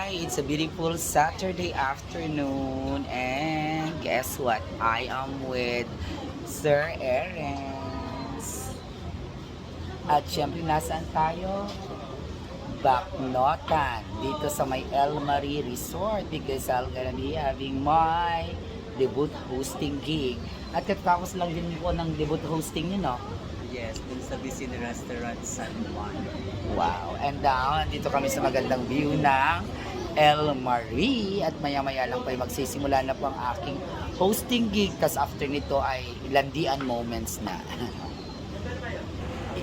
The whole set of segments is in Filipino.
Hi, it's a beautiful Saturday afternoon and guess what? I am with Sir Erens. At syempre nasaan tayo? Bacnotan dito sa may El Marie Resort because I'm gonna be having my debut hosting gig. At katapos lang din ko ng debut hosting yun, no? Yes, dun sa Visin Restaurant San Juan. Wow! And now, dito kami sa magandang view ng El Marie at maya-maya lang po ay magsisimula na po ang aking hosting gig tas after nito ay landian moments na.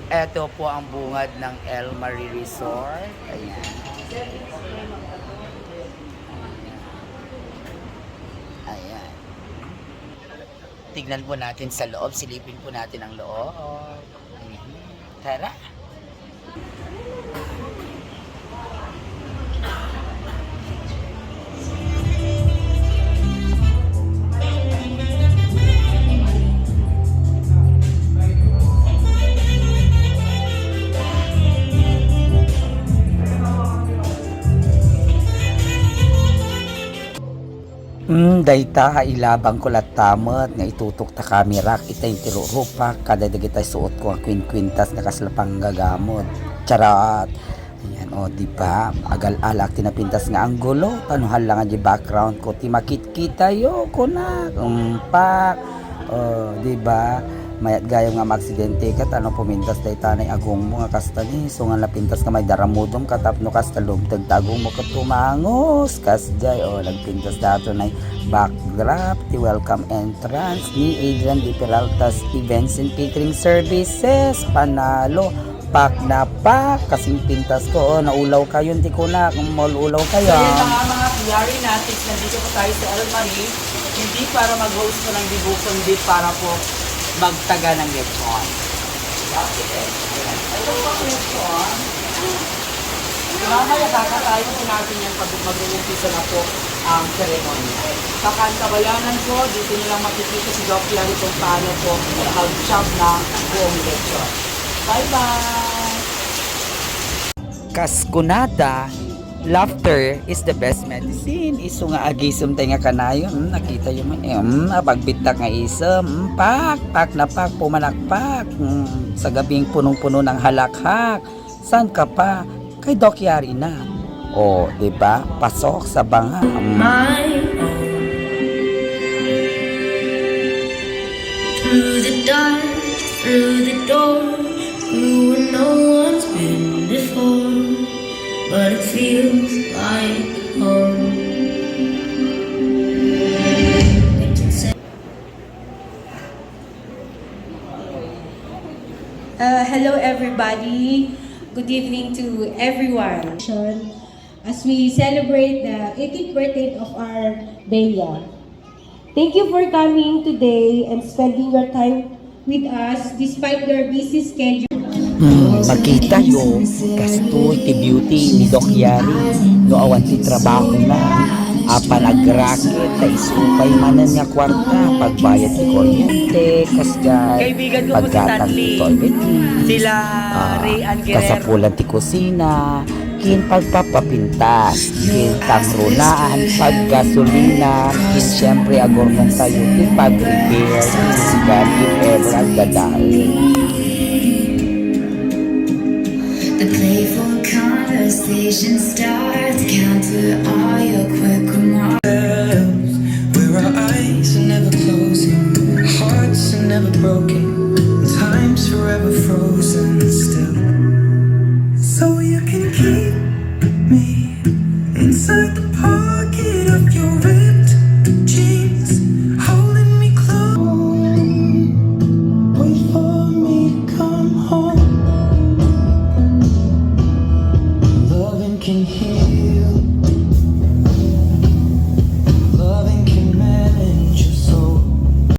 Ito po ang bungad ng El Marie Resort. Ayan. Ayan. Tignan po natin sa loob. Silipin po natin ang loob. Tara! Dayta ilabang ko latamot nga itutok ta kamera kita yung tirurupak kada dagita suot ko ang kwintas na kaslapang gagamot. Charat. Ayan o, diba? Agal-alak tinapintas nga ang gulo. Tanuhan lang nga di background ko. Ti makit-kita yo ko na. Umpak. O, diba? Mayat gayo nga maaksidente kat ano pumintas day tanay agong mo nga kastani so nga napintas nga may daramudong katapno kastalog tagtagong mo katumangos kasjay o nagpintas dato na backdrop ti welcome entrance ni Adrian Di Peralta's Events and Catering Services panalo pak na pak kasing pintas ko naulaw kayo ti ko na kung maulaw kayo. So yan mga PRE natin nandito po tayo sa El Marie hindi para mag-host po ng dibu kundi para po magtaga ng lechon. Okay. Ito po ang lechon. Mamaya kakatayo po natin yan pag mag-uumpisa na po ang ceremonya. Sa Kantabayanan po, dito nilang makikita si Doc Larry kung paano po mag-chop ng buong lechon. Bye-bye! Kaskunada, laughter is the best medicine. Iso nga agisum tayo nga kanayo. Nakita yung man. Pagbitak nga isum. Pak na pak, pumanakpak. Sa gabing punong-puno ng halakhak. San ka pa? Kay Doc Yari na. O, diba? Pasok sa banga. Through the dark, through the door, through where no one's been before. But it feels like home. Hello everybody. Good evening to everyone. As we celebrate the 18th birthday of our Bella. Thank you for coming today and spending your time with us despite your busy schedule. Makita yo gasto ti beauty ni Doc Yari no awan ti trabaho na apa nagraket ta isupay manan nga kwarta pagbayad ti kuryente kasjay paggatang ti toilet sila Rayan Guerrero kasapulan ti kusina kin pagpapapintas kin tamrunaan paggasolina kin syempre agornong tayo ti pag-repair sigan if ever ang dadaan. The playful conversation starts, counter